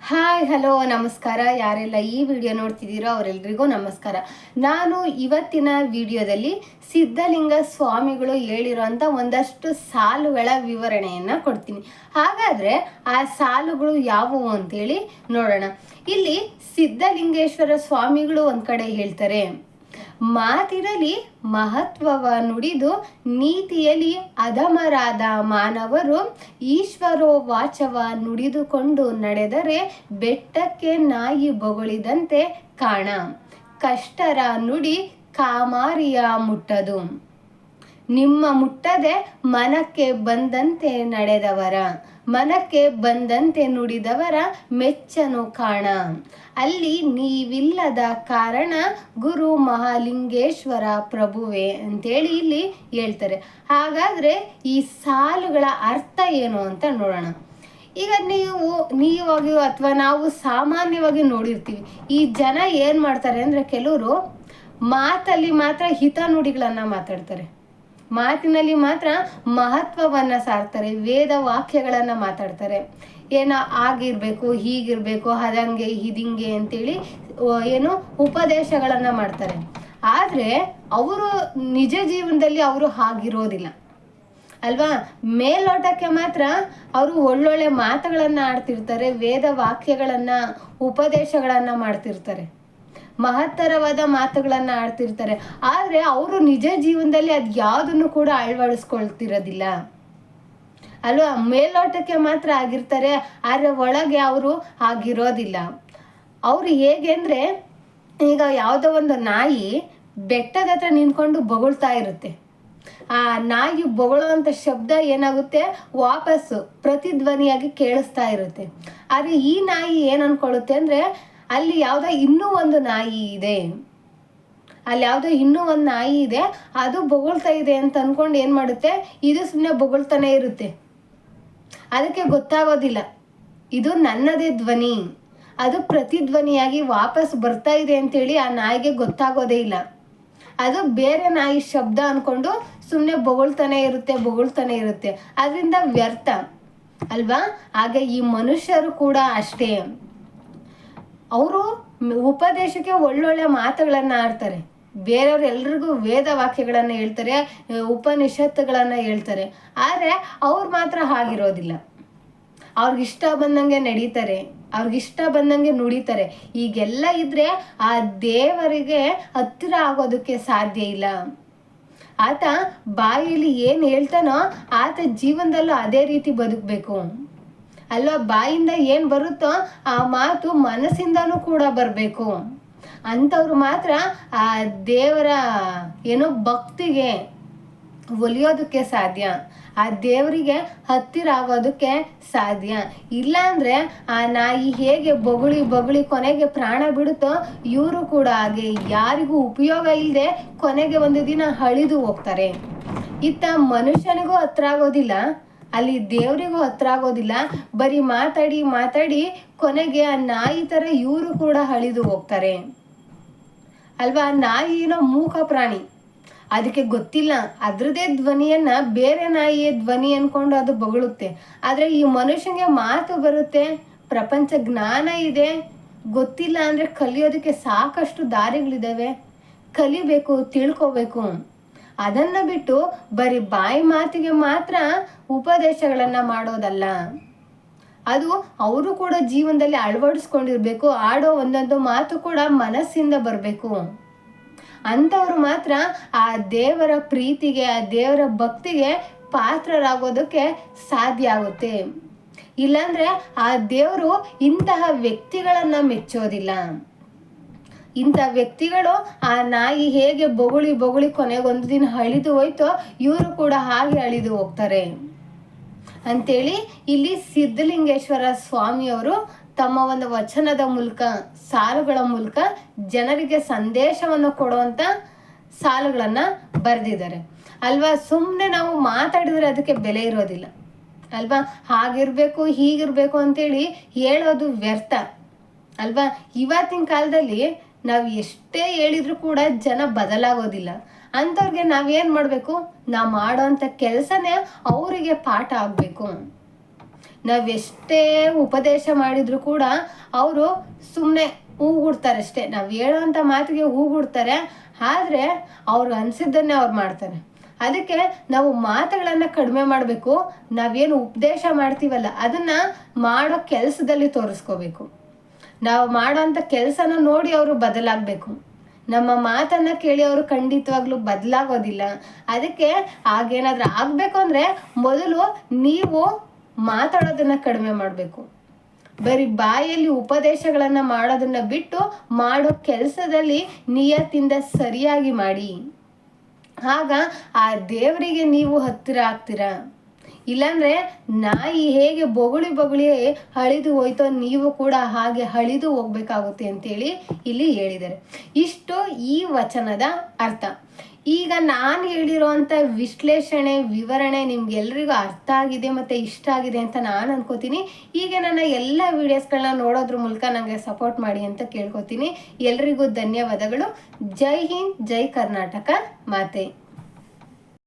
Hi hello ನಮಸ್ಕಾರ. ಯಾರೆಲ್ಲ ಈ ವಿಡಿಯೋ ನೋಡ್ತಿದ್ದೀರೋ ಅವರೆಲ್ಲರಿಗೂ ನಮಸ್ಕಾರ. ನಾನು ಇವತ್ತಿನ ವಿಡಿಯೋದಲ್ಲಿ ಸಿದ್ಧಲಿಂಗ ಸ್ವಾಮಿಗಳು ಹೇಳಿರೋಂಥ ಒಂದಷ್ಟು ಸಾಲುಗಳ ವಿವರಣೆಯನ್ನು ಕೊಡ್ತೀನಿ. ಹಾಗಾದರೆ ಆ ಸಾಲುಗಳು ಯಾವುವು ಅಂತೇಳಿ ನೋಡೋಣ. ಇಲ್ಲಿ ಸಿದ್ಧಲಿಂಗೇಶ್ವರ ಸ್ವಾಮಿಗಳು ಒಂದು ಕಡೆ ಹೇಳ್ತಾರೆ, ಮಾತಿರಲಿ ಮಹತ್ವವ ನುಡಿದು ನೀತಿಯಲ್ಲಿ ಅಧಮರಾದ ಮಾನವರು ಈಶ್ವರೋ ವಾಚವ ನುಡಿದುಕೊಂಡು ನಡೆದರೆ ಬೆಟ್ಟಕ್ಕೆ ನಾಯಿ ಬೊಗಳಿದಂತೆ ಕಾಣ. ಕಷ್ಟರ ನುಡಿ ಕಾಮಾರಿಯ ಮುಟ್ಟದು. ನಿಮ್ಮ ಮುಟ್ಟದೆ ಮನಕ್ಕೆ ಬಂದಂತೆ ನಡೆದವರ, ಮನಕ್ಕೆ ಬಂದಂತೆ ನುಡಿದವರ ಮೆಚ್ಚನು ಕಾಣ. ಅಲ್ಲಿ ನೀವಿಲ್ಲದ ಕಾರಣ ಗುರು ಮಹಾಲಿಂಗೇಶ್ವರ ಪ್ರಭುವೆ ಅಂತೇಳಿ ಇಲ್ಲಿ ಹೇಳ್ತಾರೆ. ಹಾಗಾದರೆ ಈ ಸಾಲುಗಳ ಅರ್ಥ ಏನು ಅಂತ ನೋಡೋಣ. ಈಗ ನೀವಾಗಿ ಅಥವಾ ನಾವು ಸಾಮಾನ್ಯವಾಗಿ ನೋಡಿರ್ತೀವಿ, ಈ ಜನ ಏನು ಮಾಡ್ತಾರೆ ಅಂದರೆ ಕೆಲವರು ಮಾತಲ್ಲಿ ಮಾತ್ರ ಹಿತ ನುಡಿಗಳನ್ನು ಮಾತಾಡ್ತಾರೆ, ಮಾತಿನಲ್ಲಿ ಮಾತ್ರ ಮಹತ್ವವನ್ನು ಸಾರ್ತಾರೆ, ವೇದ ವಾಕ್ಯಗಳನ್ನು ಮಾತಾಡ್ತಾರೆ. ಏನೋ ಆಗಿರಬೇಕು, ಹೀಗಿರಬೇಕು, ಅದಂಗೆ ಹಿದಿಂಗೆ ಅಂತೇಳಿ ಉಪದೇಶಗಳನ್ನು ಮಾಡ್ತಾರೆ. ಆದರೆ ಅವರು ನಿಜ ಜೀವನದಲ್ಲಿ ಅವರು ಹಾಗಿರೋದಿಲ್ಲ ಅಲ್ವಾ. ಮೇಲ್ನೋಟಕ್ಕೆ ಮಾತ್ರ ಅವರು ಒಳ್ಳೊಳ್ಳೆ ಮಾತುಗಳನ್ನು ಆಡ್ತಿರ್ತಾರೆ, ವೇದ ವಾಕ್ಯಗಳನ್ನು ಉಪದೇಶಗಳನ್ನು ಮಾಡ್ತಿರ್ತಾರೆ, ಮಹತ್ತರವಾದ ಮಾತುಗಳನ್ನು ಆಡ್ತಿರ್ತಾರೆ. ಆದರೆ ಅವರು ನಿಜ ಜೀವನದಲ್ಲಿ ಅದು ಯಾವುದನ್ನು ಕೂಡ ಅಳವಡಿಸ್ಕೊಳ್ತಿರೋದಿಲ್ಲ ಅಲ್ವಾ. ಮೇಲ್ನೋಟಕ್ಕೆ ಮಾತ್ರ ಆಗಿರ್ತಾರೆ, ಆದರೆ ಒಳಗೆ ಅವರು ಆಗಿರೋದಿಲ್ಲ. ಅವರು ಹೇಗೆ ಅಂದರೆ, ಈಗ ಯಾವುದೋ ಒಂದು ನಾಯಿ ಬೆಟ್ಟದ ಹತ್ರ ನಿಂತ್ಕೊಂಡು ಬೊಗಳ್ತಾ ಇರುತ್ತೆ. ಆ ನಾಯಿ ಬೊಗಳುವಂಥ ಶಬ್ದ ಏನಾಗುತ್ತೆ, ವಾಪಸ್ಸು ಪ್ರತಿಧ್ವನಿಯಾಗಿ ಕೇಳಿಸ್ತಾ ಇರುತ್ತೆ. ಆದರೆ ಈ ನಾಯಿ ಏನು ಅಂದ್ಕೊಳ್ಳುತ್ತೆ ಅಂದರೆ, ಅಲ್ಲಿ ಯಾವುದೋ ಇನ್ನೂ ಒಂದು ನಾಯಿ ಇದೆ, ಅಲ್ಲಿ ಯಾವುದೋ ಇನ್ನೂ ಒಂದು ನಾಯಿ ಇದೆ, ಅದು ಬೊಗಳ್ತಾ ಇದೆ ಅಂತ ಅಂದ್ಕೊಂಡು ಏನು ಮಾಡುತ್ತೆ, ಇದು ಸುಮ್ಮನೆ ಬೊಗಳ್ತಾನೆ ಇರುತ್ತೆ. ಅದಕ್ಕೆ ಗೊತ್ತಾಗೋದಿಲ್ಲ ಇದು ನನ್ನದೇ ಧ್ವನಿ, ಅದು ಪ್ರತಿಧ್ವನಿಯಾಗಿ ವಾಪಸ್ ಬರ್ತಾ ಇದೆ ಅಂತೇಳಿ ಆ ನಾಯಿಗೆ ಗೊತ್ತಾಗೋದೇ ಇಲ್ಲ. ಅದು ಬೇರೆ ನಾಯಿ ಶಬ್ದ ಅಂದ್ಕೊಂಡು ಸುಮ್ಮನೆ ಬೊಗಳ್ತಾನೆ ಇರುತ್ತೆ. ಅದರಿಂದ ವ್ಯರ್ಥ ಅಲ್ವಾ. ಹಾಗೆ ಈ ಮನುಷ್ಯರು ಕೂಡ ಅಷ್ಟೇ, ಅವರು ಉಪದೇಶಕ್ಕೆ ಒಳ್ಳೊಳ್ಳೆ ಮಾತುಗಳನ್ನು ಆಡ್ತಾರೆ, ಬೇರೆಯವ್ರು ಎಲ್ರಿಗೂ ವೇದ ವಾಕ್ಯಗಳನ್ನು ಹೇಳ್ತಾರೆ, ಉಪನಿಷತ್ತುಗಳನ್ನು ಹೇಳ್ತಾರೆ. ಆದರೆ ಅವ್ರು ಮಾತ್ರ ಹಾಗಿರೋದಿಲ್ಲ. ಅವ್ರಿಗಿಷ್ಟ ಬಂದಂಗೆ ನಡೀತಾರೆ, ಅವ್ರಿಗಿಷ್ಟ ಬಂದಂಗೆ ನುಡಿತಾರೆ. ಈಗೆಲ್ಲ ಇದ್ರೆ ಆ ದೇವರಿಗೆ ಹತ್ತಿರ ಆಗೋದಕ್ಕೆ ಸಾಧ್ಯ ಇಲ್ಲ. ಆತ ಬಾಯಲ್ಲಿ ಏನು ಹೇಳ್ತಾನೋ ಆತ ಜೀವನದಲ್ಲೂ ಅದೇ ರೀತಿ ಬದುಕಬೇಕು ಅಲ್ವಾ. ಬಾಯಿಂದ ಏನು ಬರುತ್ತೋ ಆ ಮಾತು ಮನಸ್ಸಿಂದನೂ ಕೂಡ ಬರಬೇಕು. ಅಂಥವ್ರು ಮಾತ್ರ ಆ ದೇವರ ಭಕ್ತಿಗೆ ಒಲಿಯೋದಕ್ಕೆ ಸಾಧ್ಯ, ಆ ದೇವರಿಗೆ ಹತ್ತಿರ ಆಗೋದಕ್ಕೆ ಸಾಧ್ಯ. ಇಲ್ಲಾಂದರೆ ಆ ನಾಯಿ ಹೇಗೆ ಬೊಗಳಿ ಕೊನೆಗೆ ಪ್ರಾಣ ಬಿಡುತ್ತೋ, ಇವರು ಕೂಡ ಹಾಗೆ ಯಾರಿಗೂ ಉಪಯೋಗ ಇಲ್ಲದೆ ಕೊನೆಗೆ ಒಂದು ದಿನ ಅಳಿದು ಹೋಗ್ತಾರೆ. ಇತ್ತ ಮನುಷ್ಯನಿಗೂ ಹತ್ರ ಆಗೋದಿಲ್ಲ, ಅಲ್ಲಿ ದೇವರಿಗೂ ಹತ್ರ ಆಗೋದಿಲ್ಲ. ಬರೀ ಮಾತಾಡಿ ಕೊನೆಗೆ ಆ ನಾಯಿ ಥರ ಇವರು ಕೂಡ ಅಳಿದು ಹೋಗ್ತಾರೆ ಅಲ್ವಾ. ನಾಯಿನೋ ಮೂಕ ಪ್ರಾಣಿ, ಅದಕ್ಕೆ ಗೊತ್ತಿಲ್ಲ, ಅದರದೇ ಧ್ವನಿಯನ್ನು ಬೇರೆ ನಾಯಿಯ ಧ್ವನಿ ಅಂದ್ಕೊಂಡು ಅದು ಬೊಗಳುತ್ತೆ. ಆದರೆ ಈ ಮನುಷ್ಯನಿಗೆ ಮಾತು ಬರುತ್ತೆ, ಪ್ರಪಂಚ ಜ್ಞಾನ ಇದೆ, ಗೊತ್ತಿಲ್ಲ ಅಂದರೆ ಕಲಿಯೋದಕ್ಕೆ ಸಾಕಷ್ಟು ದಾರಿಗಳಿದ್ದಾವೆ, ಕಲಿಬೇಕು, ತಿಳ್ಕೋಬೇಕು. ಅದನ್ನು ಬಿಟ್ಟು ಬರೀ ಬಾಯಿ ಮಾತಿಗೆ ಮಾತ್ರ ಉಪದೇಶಗಳನ್ನು ಮಾಡೋದಲ್ಲ, ಅದು ಅವರು ಕೂಡ ಜೀವನದಲ್ಲಿ ಅಳವಡಿಸ್ಕೊಂಡಿರ್ಬೇಕು. ಆಡೋ ಒಂದೊಂದು ಮಾತು ಕೂಡ ಮನಸ್ಸಿಂದ ಬರಬೇಕು. ಅಂಥವ್ರು ಮಾತ್ರ ಆ ದೇವರ ಪ್ರೀತಿಗೆ, ಆ ದೇವರ ಭಕ್ತಿಗೆ ಪಾತ್ರರಾಗೋದಕ್ಕೆ ಸಾಧ್ಯ ಆಗುತ್ತೆ. ಇಲ್ಲಾಂದರೆ ಆ ದೇವರು ಇಂತಹ ವ್ಯಕ್ತಿಗಳನ್ನು ಮೆಚ್ಚೋದಿಲ್ಲ. ಇಂಥ ವ್ಯಕ್ತಿಗಳು ಆ ನಾಯಿ ಹೇಗೆ ಬೊಗಳಿ ಕೊನೆಗೊಂದು ದಿನ ಅಳಿದು ಹೋಯ್ತೋ, ಇವರು ಕೂಡ ಹಾಗೆ ಅಳಿದು ಹೋಗ್ತಾರೆ ಅಂತೇಳಿ ಇಲ್ಲಿ ಸಿದ್ಧಲಿಂಗೇಶ್ವರ ಸ್ವಾಮಿಯವರು ತಮ್ಮ ಒಂದು ವಚನದ ಮೂಲಕ, ಸಾಲುಗಳ ಮೂಲಕ ಜನರಿಗೆ ಸಂದೇಶವನ್ನು ಕೊಡುವಂಥ ಸಾಲುಗಳನ್ನು ಬರೆದಿದ್ದಾರೆ ಅಲ್ವಾ. ಸುಮ್ಮನೆ ನಾವು ಮಾತಾಡಿದರೆ ಅದಕ್ಕೆ ಬೆಲೆ ಇರೋದಿಲ್ಲ ಅಲ್ವಾ. ಹಾಗಿರಬೇಕು ಹೀಗಿರಬೇಕು ಅಂತೇಳಿ ಹೇಳೋದು ವ್ಯರ್ಥ ಅಲ್ವಾ. ಇವತ್ತಿನ ಕಾಲದಲ್ಲಿ ನಾವು ಎಷ್ಟೇ ಹೇಳಿದ್ರು ಕೂಡ ಜನ ಬದಲಾಗೋದಿಲ್ಲ. ಅಂಥವ್ರಿಗೆ ನಾವೇನು ಮಾಡಬೇಕು, ನಾವು ಮಾಡೋವಂಥ ಕೆಲಸನೇ ಅವರಿಗೆ ಪಾಠ ಆಗಬೇಕು. ನಾವೆಷ್ಟೇ ಉಪದೇಶ ಮಾಡಿದ್ರು ಕೂಡ ಅವರು ಸುಮ್ಮನೆ ಹೂಗುಡ್ತಾರೆ ಅಷ್ಟೇ. ನಾವು ಹೇಳೋವಂಥ ಮಾತಿಗೆ ಹೂಗುಡ್ತಾರೆ, ಆದರೆ ಅವ್ರು ಅನಿಸಿದ್ದನ್ನೇ ಅವ್ರು ಮಾಡ್ತಾರೆ. ಅದಕ್ಕೆ ನಾವು ಮಾತುಗಳನ್ನು ಕಡಿಮೆ ಮಾಡಬೇಕು. ನಾವೇನು ಉಪದೇಶ ಮಾಡ್ತೀವಲ್ಲ ಅದನ್ನು ಮಾಡೋ ಕೆಲಸದಲ್ಲಿ ತೋರಿಸ್ಕೋಬೇಕು. ನಾವು ಮಾಡೋಂಥ ಕೆಲಸನ ನೋಡಿ ಅವರು ಬದಲಾಗಬೇಕು. ನಮ್ಮ ಮಾತನ್ನು ಕೇಳಿ ಅವರು ಖಂಡಿತವಾಗ್ಲೂ ಬದಲಾಗೋದಿಲ್ಲ. ಅದಕ್ಕೆ ಹಾಗೇನಾದ್ರೂ ಆಗಬೇಕು ಅಂದರೆ ಮೊದಲು ನೀವು ಮಾತಾಡೋದನ್ನು ಕಡಿಮೆ ಮಾಡಬೇಕು. ಬರೀ ಬಾಯಲ್ಲಿ ಉಪದೇಶಗಳನ್ನು ಮಾಡೋದನ್ನು ಬಿಟ್ಟು ಮಾಡೋ ಕೆಲಸದಲ್ಲಿ ನಿಯತ್ತಿಂದ ಸರಿಯಾಗಿ ಮಾಡಿ. ಆಗ ಆ ದೇವರಿಗೆ ನೀವು ಹತ್ತಿರ ಆಗ್ತೀರಾ. ಇಲ್ಲಾಂದರೆ ನಾಯಿ ಹೇಗೆ ಬೊಗಳಿ ಅಳಿದು ಹೋಯ್ತೋ ನೀವು ಕೂಡ ಹಾಗೆ ಅಳಿದು ಹೋಗ್ಬೇಕಾಗುತ್ತೆ ಅಂತೇಳಿ ಇಲ್ಲಿ ಹೇಳಿದ್ದಾರೆ. ಇಷ್ಟು ಈ ವಚನದ ಅರ್ಥ. ಈಗ ನಾನು ಹೇಳಿರೋವಂಥ ವಿಶ್ಲೇಷಣೆ ವಿವರಣೆ ನಿಮ್ಗೆಲ್ರಿಗೂ ಅರ್ಥ ಆಗಿದೆ ಮತ್ತು ಇಷ್ಟ ಆಗಿದೆ ಅಂತ ನಾನು ಅನ್ಕೋತೀನಿ. ಈಗ ನನ್ನ ಎಲ್ಲ ವೀಡಿಯೋಸ್ಗಳನ್ನ ನೋಡೋದ್ರ ಮೂಲಕ ನನಗೆ ಸಪೋರ್ಟ್ ಮಾಡಿ ಅಂತ ಕೇಳ್ಕೊತೀನಿ. ಎಲ್ರಿಗೂ ಧನ್ಯವಾದಗಳು. ಜೈ ಹಿಂದ್, ಜೈ ಕರ್ನಾಟಕ ಮಾತೆ.